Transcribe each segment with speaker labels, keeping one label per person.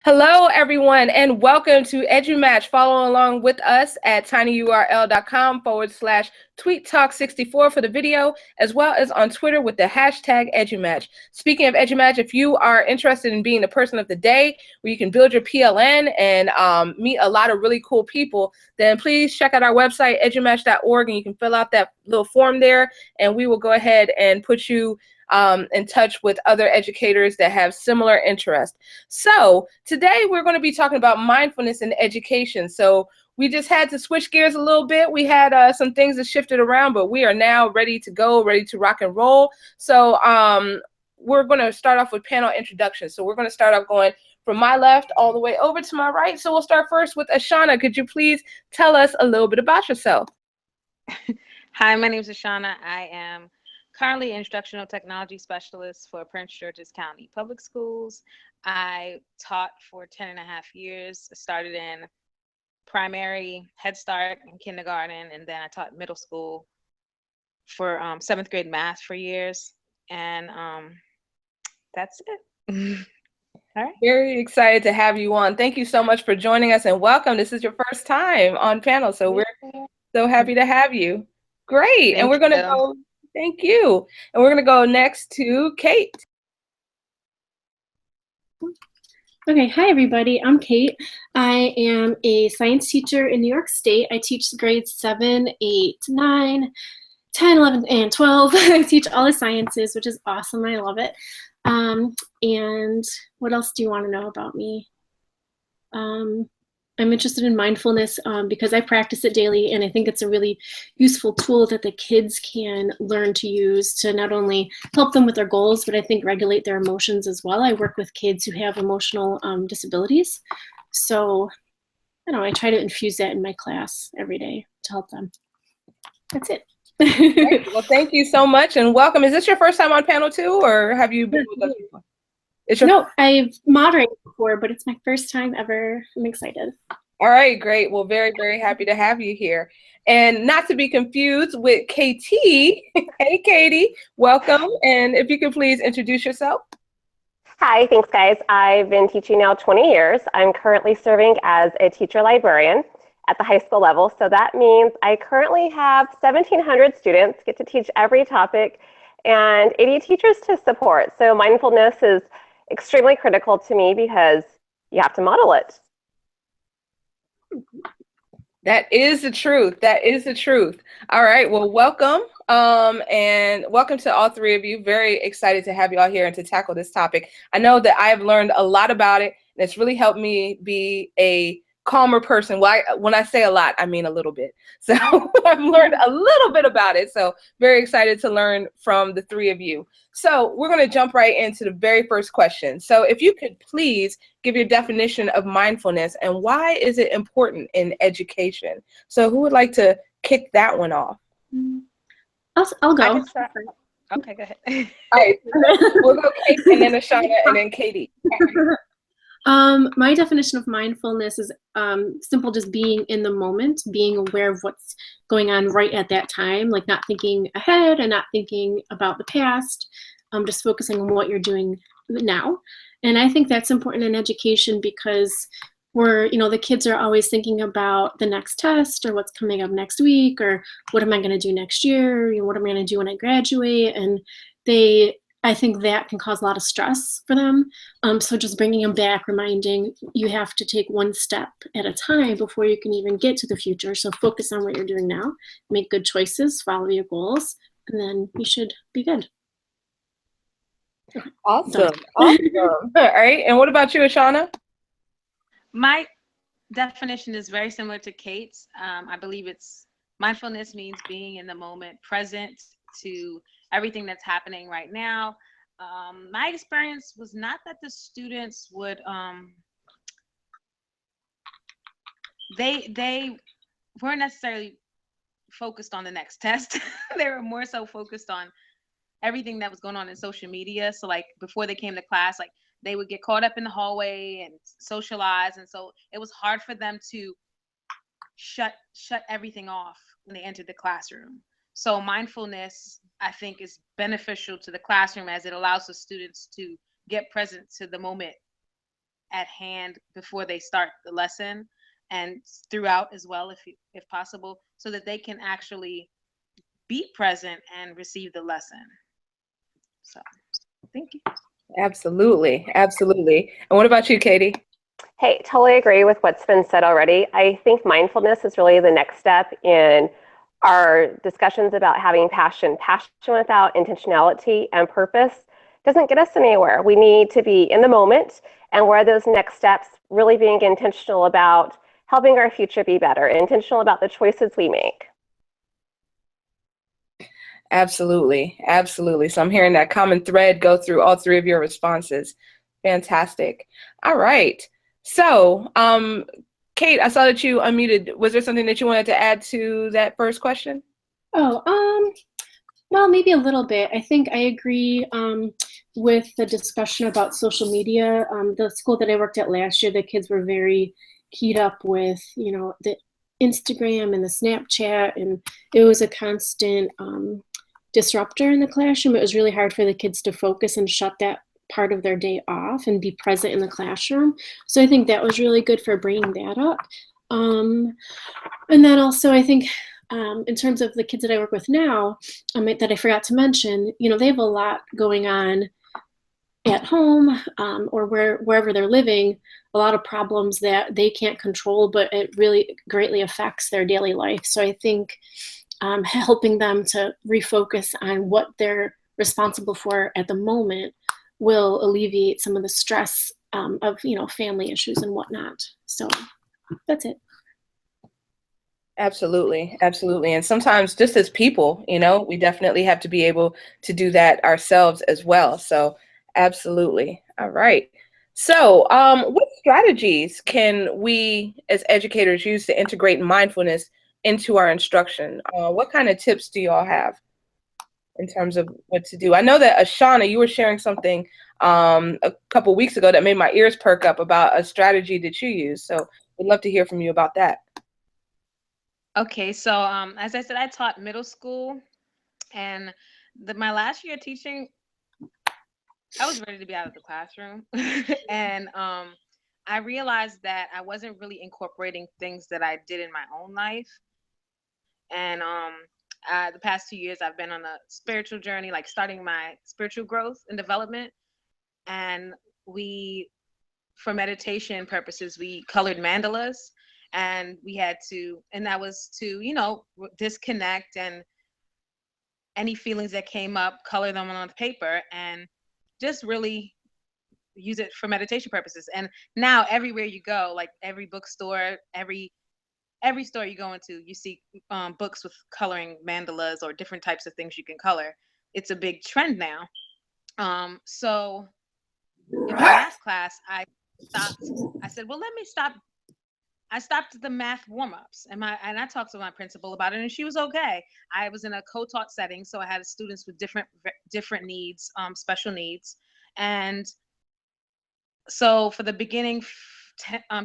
Speaker 1: Hello, everyone, and welcome to EduMatch. Follow along with us at tinyurl.com/tweettalk64 for the video, as well as on Twitter with the hashtag EduMatch. Speaking of EduMatch, if you are interested in being the person of the day, where you can build your PLN and meet a lot of really cool people, then please check out our website, edumatch.org, and you can fill out that little form there, and we will go ahead and put you in touch with other educators that have similar interests. So today we're going to be talking about mindfulness in education. So we just had to switch gears a little bit. We had some things that shifted around, but we are now ready to go, ready to rock and roll. So we're going to start off with panel introductions. So we're going to start off going from my left all the way over to my right. So we'll start first with Ashanna. Could you please tell us a little bit about yourself?
Speaker 2: Hi, my name is Ashanna. I am currently instructional technology specialist for Prince George's County Public Schools. I taught for 10 and a half years. I started in primary, Head Start, and kindergarten, and then I taught middle school for 7th grade math for years. And that's it. All right.
Speaker 1: Very excited to have you on. Thank you so much for joining us and welcome. This is your first time on panel, so we're so happy to have you. Great. And we're going to go. Thank you. And we're going to go next to Kate.
Speaker 3: Okay, hi everybody, I'm Kate. I am a science teacher in New York State. I teach grades 7, 8, 9, 10, 11, and 12. I teach all the sciences, which is awesome. I love it. And what else do you want to know about me? I'm interested in mindfulness because I practice it daily, and I think it's a really useful tool that the kids can learn to use to not only help them with their goals, but I think regulate their emotions as well. I work with kids who have emotional disabilities. So, I don't know, I try to infuse that in my class every day to help them. That's it.
Speaker 1: Great. Well, thank you so much and welcome. Is this your first time on panel too, or have you been with us before?
Speaker 3: No, I've moderated before, but it's my first time ever. I'm excited.
Speaker 1: All right, great. Well, very, very happy to have you here. And not to be confused with KT. Hey, Katie, welcome. And if you could please introduce yourself.
Speaker 4: Hi, thanks, guys. I've been teaching now 20 years. I'm currently serving as a teacher librarian at the high school level. So that means I currently have 1,700 students, get to teach every topic, and 80 teachers to support. So mindfulness is extremely critical to me because you have to model it.
Speaker 1: That is the truth. That is the truth. All right. Well, welcome. And welcome to all three of you. Very excited to have you all here and to tackle this topic. I know that I have learned a lot about it, and it's really helped me be a calmer person. Well, when I say a lot, I mean a little bit. So I've learned a little bit about it. So very excited to learn from the three of you. So we're going to jump right into the very first question. So if you could please give your definition of mindfulness and why is it important in education? So who would like to kick that one off?
Speaker 3: I'll go.
Speaker 2: Okay, go ahead.
Speaker 1: All right. We'll go Kate and then Ashanna and then Katie.
Speaker 3: My definition of mindfulness is simple, just being in the moment, being aware of what's going on right at that time, like not thinking ahead and not thinking about the past, just focusing on what you're doing now. And I think that's important in education because the kids are always thinking about the next test or what's coming up next week or what am I going to do next year, what am I going to do when I graduate, and I think that can cause a lot of stress for them. So just bringing them back, reminding you have to take one step at a time before you can even get to the future. So focus on what you're doing now, make good choices, follow your goals, and then you should be good.
Speaker 1: Awesome. Awesome. All right. And what about you, Ashanna?
Speaker 2: My definition is very similar to Kate's. I believe mindfulness means being in the moment, present to everything that's happening right now. My experience was not that the students would, they weren't necessarily focused on the next test. They were more so focused on everything that was going on in social media. So like before they came to class, like they would get caught up in the hallway and socialize. And so it was hard for them to shut everything off when they entered the classroom. So mindfulness, I think, is beneficial to the classroom as it allows the students to get present to the moment at hand before they start the lesson and throughout as well, if possible, so that they can actually be present and receive the lesson. So thank you.
Speaker 1: Absolutely. Absolutely. And what about you, Katie?
Speaker 4: Hey, totally agree with what's been said already. I think mindfulness is really the next step in our discussions about having passion. Passion without intentionality and purpose doesn't get us anywhere. We need to be in the moment, and where those next steps, really being intentional about helping our future be better, intentional about the choices we make.
Speaker 1: Absolutely. Absolutely. So I'm hearing that common thread go through all three of your responses. Fantastic. All right. So, Kate, I saw that you unmuted. Was there something that you wanted to add to that first question?
Speaker 3: Oh, well, maybe a little bit. I think I agree with the discussion about social media. The school that I worked at last year, the kids were very keyed up with, the Instagram and the Snapchat, and it was a constant disruptor in the classroom. It was really hard for the kids to focus and shut that part of their day off and be present in the classroom. So I think that was really good for bringing that up. And then also I think in terms of the kids that I work with now, that I forgot to mention, they have a lot going on at home or wherever they're living, a lot of problems that they can't control, but it really greatly affects their daily life. So I think helping them to refocus on what they're responsible for at the moment will alleviate some of the stress of family issues and whatnot. So that's it.
Speaker 1: Absolutely. Absolutely. And sometimes just as people, we definitely have to be able to do that ourselves as well. So absolutely. All right. So what strategies can we as educators use to integrate mindfulness into our instruction? What kind of tips do you all have in terms of what to do? I know that Ashanna, you were sharing something a couple weeks ago that made my ears perk up about a strategy that you use. So we'd love to hear from you about that.
Speaker 2: Okay, so as I said, I taught middle school, and my last year teaching, I was ready to be out of the classroom. And I realized that I wasn't really incorporating things that I did in my own life. And the past 2 years, I've been on a spiritual journey, like starting my spiritual growth and development. And for meditation purposes, we colored mandalas, and that was to, disconnect and any feelings that came up, color them on the paper, and just really use it for meditation purposes. And now everywhere you go, like every bookstore, every store you go into, you see books with coloring mandalas or different types of things you can color. It's a big trend now. So in my math class, I said, well, let me stop. I stopped the math warm-ups, and I talked to my principal about it, and she was okay. I was in a co-taught setting, so I had students with different needs, special needs. And so for the beginning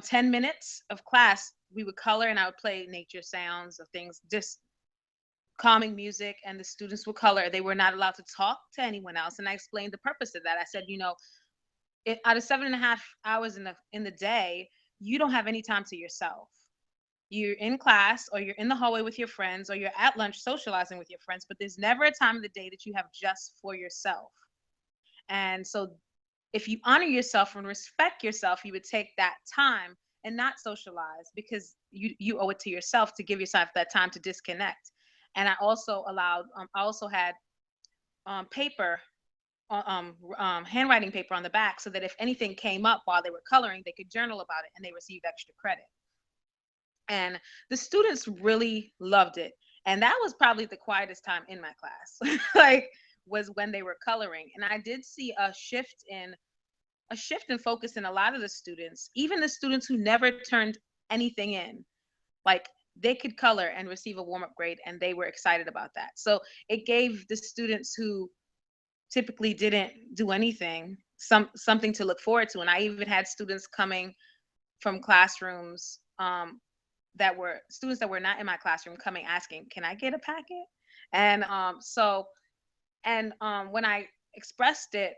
Speaker 2: 10 minutes of class, we would color, and I would play nature sounds of things, just calming music, and the students would color. They were not allowed to talk to anyone else, and I explained the purpose of that. I said, out of 7.5 hours in the day, you don't have any time to yourself. You're in class, or you're in the hallway with your friends, or you're at lunch socializing with your friends, but there's never a time of the day that you have just for yourself. And so if you honor yourself and respect yourself, you would take that time and not socialize, because you owe it to yourself to give yourself that time to disconnect. And I also had paper, handwriting paper on the back, so that if anything came up while they were coloring, they could journal about it and they received extra credit. And the students really loved it. And that was probably the quietest time in my class, was when they were coloring. And I did see a shift in focus in a lot of the students, even the students who never turned anything in. Like, they could color and receive a warm-up grade, and they were excited about that. So it gave the students who typically didn't do anything something to look forward to. And I even had students coming from classrooms that were students that were not in my classroom coming asking, can I get a packet? And when I expressed it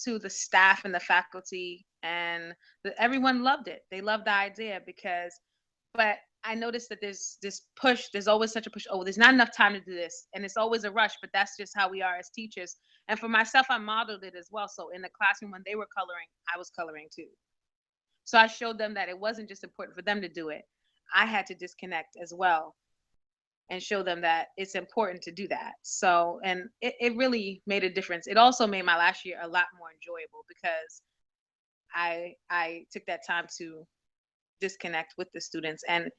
Speaker 2: to the staff and the faculty and everyone loved it. They loved the idea but I noticed that there's this push, there's always such a push. Oh, there's not enough time to do this. And it's always a rush, but that's just how we are as teachers. And for myself, I modeled it as well. So in the classroom, when they were coloring, I was coloring too. So I showed them that it wasn't just important for them to do it. I had to disconnect as well and show them that it's important to do that. So, and it really made a difference. It also made my last year a lot more enjoyable because I took that time to disconnect with the students and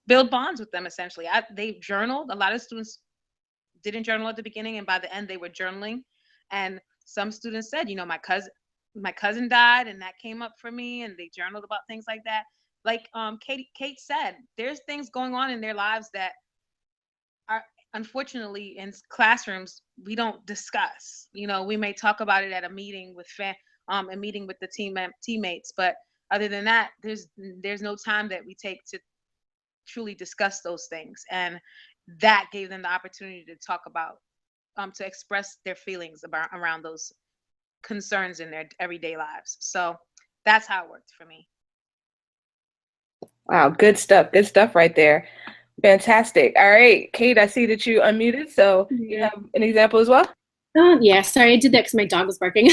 Speaker 2: build bonds with them. Essentially, they've journaled. A lot of students didn't journal at the beginning, and by the end they were journaling. And some students said, my cousin died, and that came up for me, and they journaled about things like that. Like Kate said, there's things going on in their lives that are, unfortunately, in classrooms we don't discuss. We may talk about it at a meeting with a meeting with the teammates, but other than that, there's no time that we take to truly discuss those things. And that gave them the opportunity to talk about, to express their feelings around those concerns in their everyday lives. So that's how it worked for me.
Speaker 1: Wow, good stuff. Good stuff right there. Fantastic. All right, Kate, I see that you unmuted, so you have an example as well?
Speaker 3: Yeah, sorry, I did that because my dog was barking.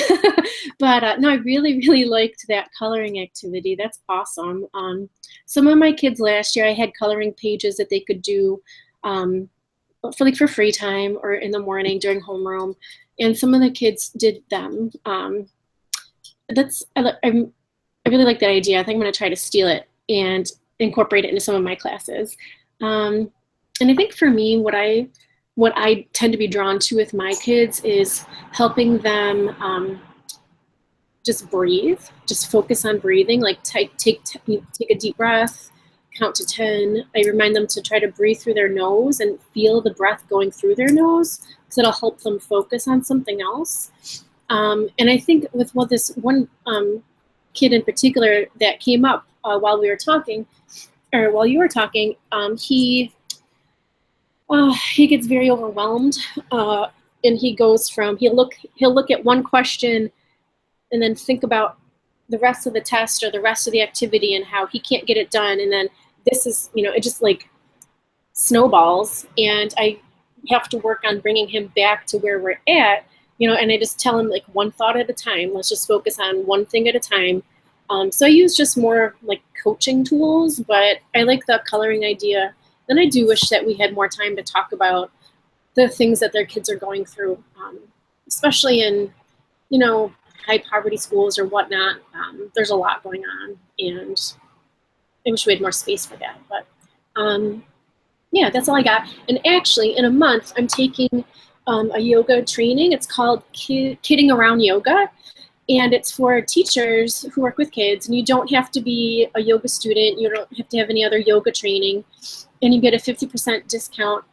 Speaker 3: But no, I really, really liked that coloring activity. That's awesome. Some of my kids last year, I had coloring pages that they could do for free time or in the morning during homeroom, and some of the kids did them. I really like that idea. I think I'm going to try to steal it and incorporate it into some of my classes. And I think for me, what I tend to be drawn to with my kids is helping them just breathe, just focus on breathing, like take a deep breath, count to 10. I remind them to try to breathe through their nose and feel the breath going through their nose, because it'll help them focus on something else. And I think with this one kid in particular that came up while we were talking, or while you were talking, he gets very overwhelmed, and he goes from he'll look at one question and then think about the rest of the test or the rest of the activity and how he can't get it done, and then this is it just like snowballs, and I have to work on bringing him back to where we're at, and I just tell him like one thought at a time. Let's just focus on one thing at a time. So I use just more like coaching tools, but I like the coloring idea. And I do wish that we had more time to talk about the things that their kids are going through, especially in, high poverty schools or whatnot. There's a lot going on, and I wish we had more space for that. But yeah, that's all I got. And actually, in a month, I'm taking a yoga training. It's called Kidding Around Yoga. And it's for teachers who work with kids, and you don't have to be a yoga student. You don't have to have any other yoga training, and you get a 50% discount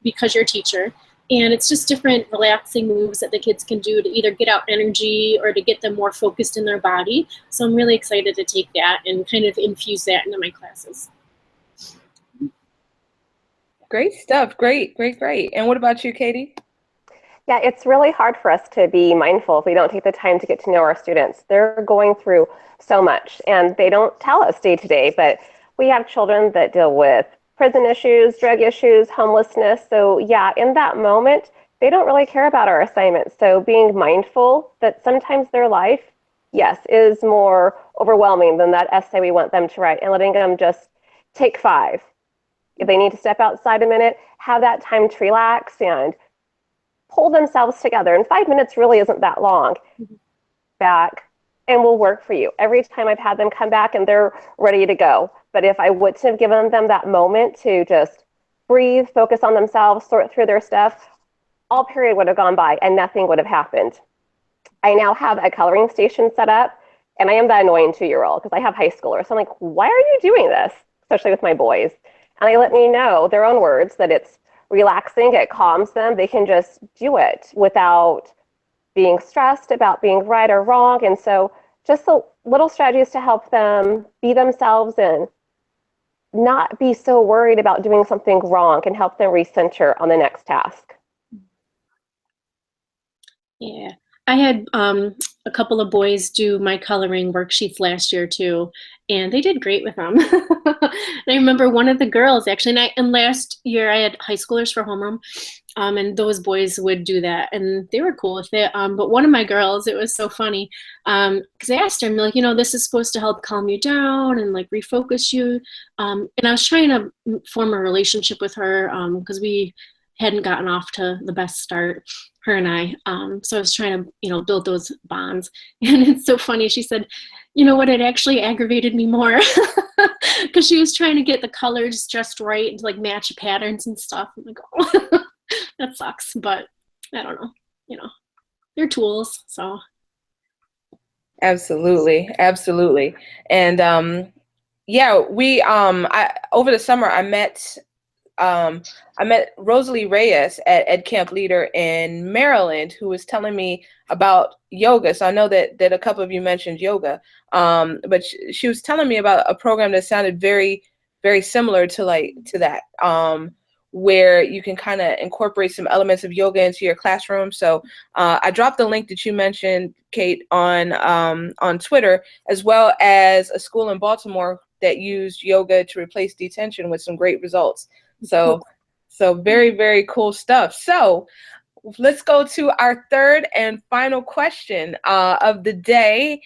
Speaker 3: because you're a teacher. And it's just different relaxing moves that the kids can do to either get out energy or to get them more focused in their body. So I'm really excited to take that and kind of infuse that into my classes.
Speaker 1: Great stuff. Great. And what about you, Katie?
Speaker 4: Yeah, it's really hard for us to be mindful if we don't take the time to get to know our students. They're going through so much, and they don't tell us day to day, but we have children that deal with prison issues, drug issues, homelessness. So yeah, in that moment, they don't really care about our assignments. So being mindful that sometimes their life, yes, is more overwhelming than that essay we want them to write, and letting them just take 5. If they need to step outside a minute, have that time to relax and pull themselves together. And 5 minutes really isn't that long. Back, and will work for you. Every time I've had them come back and they're ready to go. But if I wouldn't have given them that moment to just breathe, focus on themselves, sort through their stuff, all period would have gone by and nothing would have happened. I now have a coloring station set up, and I am the annoying 2-year-old because I have high schoolers. So I'm like, why are you doing this? Especially with my boys. And they let me know their own words that it's relaxing, it calms them. They can just do it without being stressed about being right or wrong. And so just the little strategies to help them be themselves and not be so worried about doing something wrong can help them recenter on the next task.
Speaker 3: Yeah, I had a couple of boys do my coloring worksheets last year too, and they did great with them. And I remember one of the girls actually, and last year I had high schoolers for homeroom, and those boys would do that, and they were cool with it. But one of my girls, it was so funny, because I asked her, I'm like, this is supposed to help calm you down and like refocus you, and I was trying to form a relationship with her because we hadn't gotten off to the best start, her and I. So I was trying to, build those bonds. And it's so funny. She said, you know what, it actually aggravated me more because she was trying to get the colors just right and to like match patterns and stuff. I'm like, oh, that sucks. But I don't know, they're tools. So.
Speaker 1: Absolutely. Absolutely. And yeah, we over the summer I met Rosalie Reyes at Ed Camp Leader in Maryland, who was telling me about yoga. So I know that a couple of you mentioned yoga, but she was telling me about a program that sounded very, very similar to that, where you can kind of incorporate some elements of yoga into your classroom. So I dropped the link that you mentioned, Kate, on Twitter, as well as a school in Baltimore that used yoga to replace detention with some great results. So very, very cool stuff. So let's go to our third and final question of the day.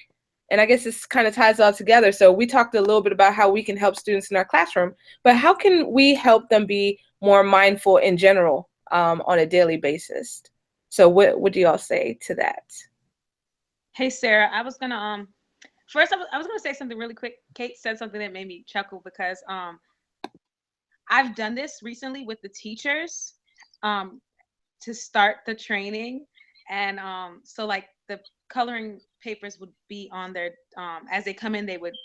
Speaker 1: And I guess this kind of ties all together. So we talked a little bit about how we can help students in our classroom, but how can we help them be more mindful in general on a daily basis? So what do y'all say to that?
Speaker 2: Hey, Sarah, I was gonna first I was gonna say something really quick. Kate said something that made me chuckle because I've done this recently with the teachers to start the training. And so like the coloring papers would be on their, as they come in, they would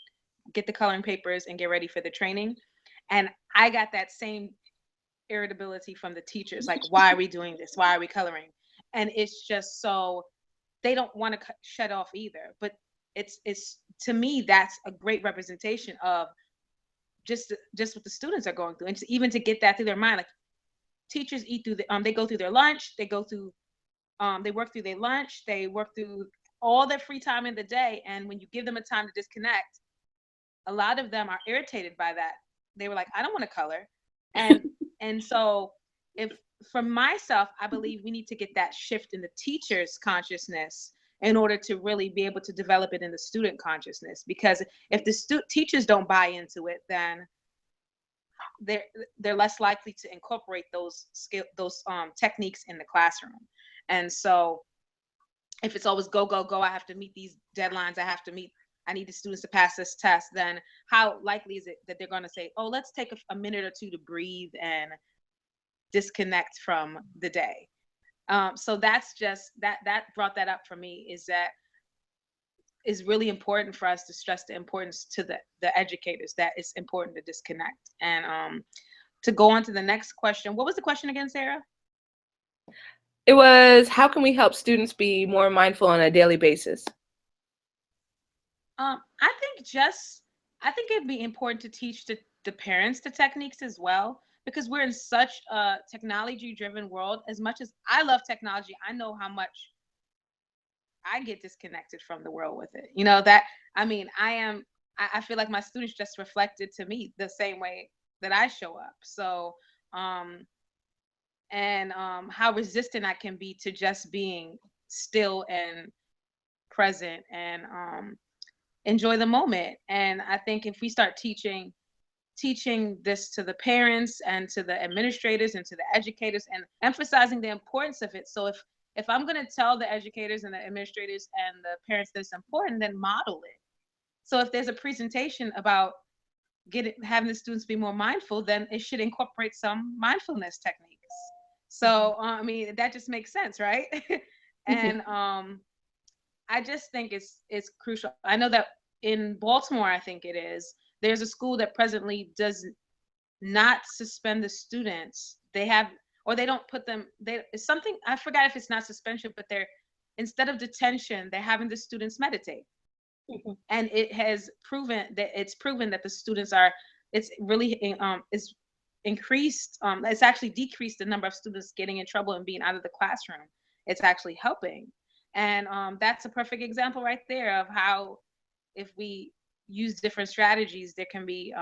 Speaker 2: get the coloring papers and get ready for the training. And I got that same irritability from the teachers. Like, why are we doing this? Why are we coloring? And it's just so, they don't want to shut off either. But it's to me, that's a great representation of just what the students are going through, and even to get that through their mind. Like teachers eat through they go through their lunch, they go through they work through their lunch, they work through all their free time in the day, and when you give them a time to disconnect, a lot of them are irritated by that. They were like, I don't want to color. And so if for myself, I believe we need to get that shift in the teacher's consciousness in order to really be able to develop it in the student consciousness. Because if the teachers don't buy into it, then they're less likely to incorporate those techniques in the classroom. And so if it's always go, I have to meet these deadlines, I need the students to pass this test, then how likely is it that they're going to say, oh, let's take a minute or two to breathe and disconnect from the day? So that's just that brought that up for me, is that is really important for us to stress the importance to the educators, that it's important to disconnect. And to go on to the next question, what was the question again, Sarah?
Speaker 1: It was, how can we help students be more mindful on a daily basis?
Speaker 2: I think it'd be important to teach the parents the techniques as well, because we're in such a technology-driven world. As much as I love technology, I know how much I get disconnected from the world with it. I feel like my students just reflected to me the same way that I show up. So, how resistant I can be to just being still and present and enjoy the moment. And I think if we start teaching this to the parents and to the administrators and to the educators and emphasizing the importance of it. So if I'm going to tell the educators and the administrators and the parents that it's important, then model it. So if there's a presentation about having the students be more mindful, then it should incorporate some mindfulness techniques. So, that just makes sense, right? And I just think it's crucial. I know that in Baltimore, I think it is, there's a school that presently does not suspend the students. They don't put them, it's something, I forgot if it's not suspension, but instead of detention, they're having the students meditate. Mm-hmm. And it has proven that the students it's really it's increased, it's actually decreased the number of students getting in trouble and being out of the classroom. It's actually helping. And that's a perfect example right there of how if we use different strategies, there can be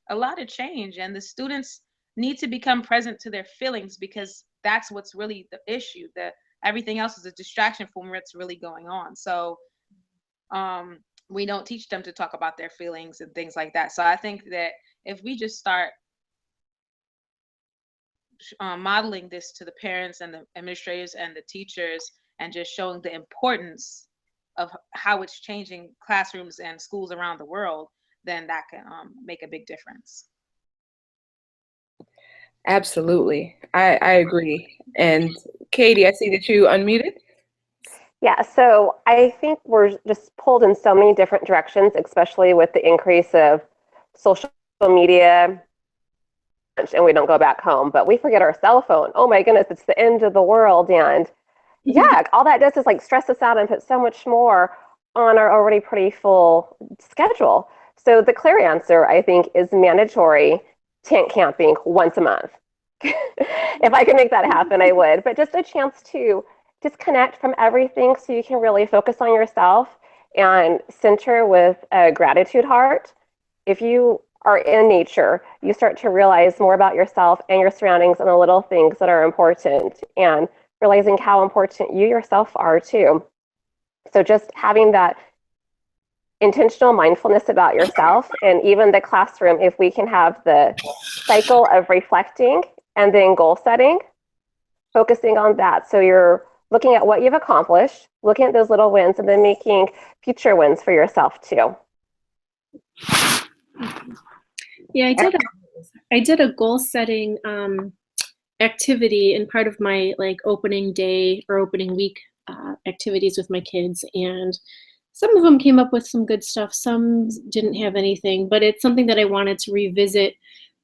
Speaker 2: a lot of change. And the students need to become present to their feelings, because that's what's really the issue. That everything else is a distraction from what's really going on. So we don't teach them to talk about their feelings and things like that. So I think that if we just start modeling this to the parents and the administrators and the teachers, and just showing the importance of how it's changing classrooms and schools around the world, then that can make a big difference.
Speaker 1: Absolutely. I agree. And Katie, I see that you unmuted.
Speaker 4: Yeah, so I think we're just pulled in so many different directions, especially with the increase of social media, and we don't go back home, but we forget our cell phone. Oh my goodness, it's the end of the world. And yeah, all that does is like stress us out and put so much more on our already pretty full schedule. So the clear answer, I think, is mandatory tent camping once a month. If I could make that happen, I would. But just a chance to disconnect from everything so you can really focus on yourself and center with a gratitude heart. If you are in nature, you start to realize more about yourself and your surroundings and the little things that are important, and realizing how important you yourself are too. So just having that intentional mindfulness about yourself, and even the classroom, if we can have the cycle of reflecting and then goal setting, focusing on that. So you're looking at what you've accomplished, looking at those little wins, and then making future wins for yourself too.
Speaker 3: Yeah, I did a goal setting activity in part of my like opening day or opening week activities with my kids, and some of them came up with some good stuff, some didn't have anything, but it's something that I wanted to revisit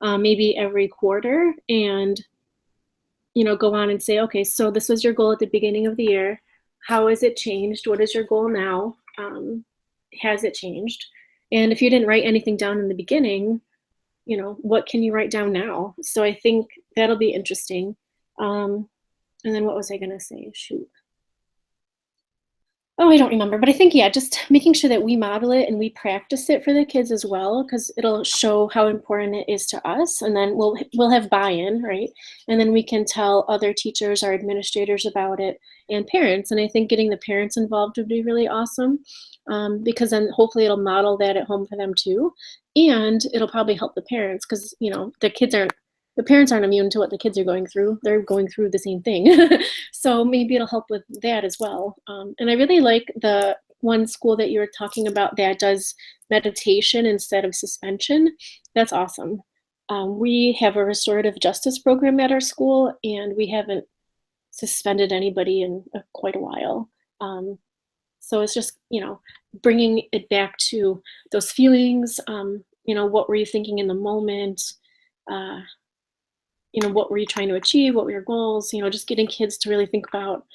Speaker 3: maybe every quarter, and go on and say, okay, so this was your goal at the beginning of the year. How has it changed? What is your goal now? Has it changed? And if you didn't write anything down in the beginning, what can you write down now? So I think that'll be interesting. And then what was I going to say? Shoot. Oh, I don't remember, but I think, yeah, just making sure that we model it and we practice it for the kids as well, because it'll show how important it is to us, and then we'll have buy-in, right? And then we can tell other teachers, our administrators about it, and parents. And I think getting the parents involved would be really awesome, because then hopefully it'll model that at home for them too, and it'll probably help the parents, because the parents aren't immune to what the kids are going through. They're going through the same thing. So maybe it'll help with that as well. And I really like the one school that you were talking about that does meditation instead of suspension. That's awesome. We have a restorative justice program at our school, and we haven't suspended anybody in quite a while. So it's just, bringing it back to those feelings. What were you thinking in the moment? What were you trying to achieve? What were your goals? Just getting kids to really think about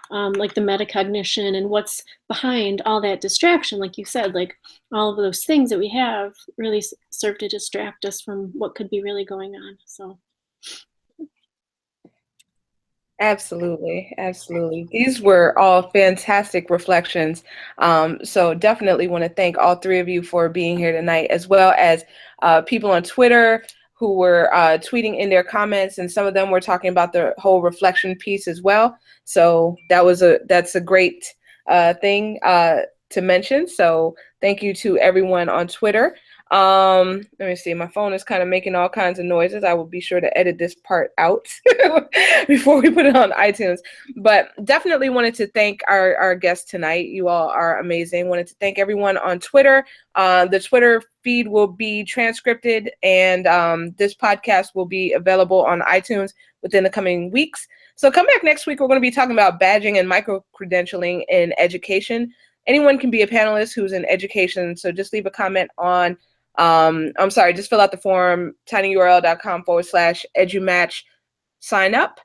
Speaker 3: like the metacognition and what's behind all that distraction. Like you said, like all of those things that we have really serve to distract us from what could be really going on. So.
Speaker 1: Absolutely. Absolutely. These were all fantastic reflections. So definitely want to thank all three of you for being here tonight, as well as people on Twitter who were tweeting in their comments, and some of them were talking about the whole reflection piece as well. So that's a great thing to mention. So thank you to everyone on Twitter. Let me see, my phone is kind of making all kinds of noises. I will be sure to edit this part out before we put it on iTunes. But definitely wanted to thank our guests tonight. You all are amazing. Wanted to thank everyone on Twitter. The Twitter feed will be transcribed, and this podcast will be available on iTunes within the coming weeks. So come back next week. We're going to be talking about badging and micro-credentialing in education. Anyone can be a panelist who's in education, so just leave a comment on just fill out the form, tinyurl.com/edumatch sign up.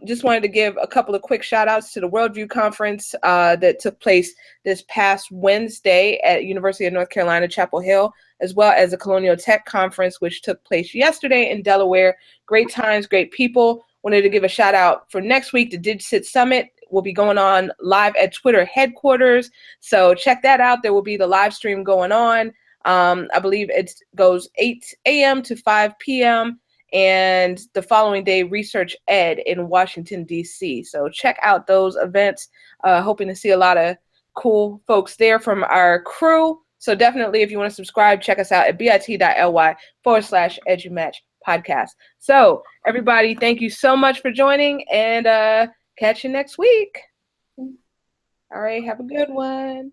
Speaker 1: Just wanted to give a couple of quick shout outs to the Worldview Conference that took place this past Wednesday at University of North Carolina, Chapel Hill, as well as the Colonial Tech Conference, which took place yesterday in Delaware. Great times, great people. Wanted to give a shout out for next week, the DigSit Summit, will be going on live at Twitter headquarters. So check that out. There will be the live stream going on. I believe it goes 8 a.m. to 5 p.m. and the following day, Research Ed in Washington, D.C. So check out those events. Hoping to see a lot of cool folks there from our crew. So definitely, if you want to subscribe, check us out at bit.ly/EduMatch podcast. So everybody, thank you so much for joining, and catch you next week. All right, have a good one.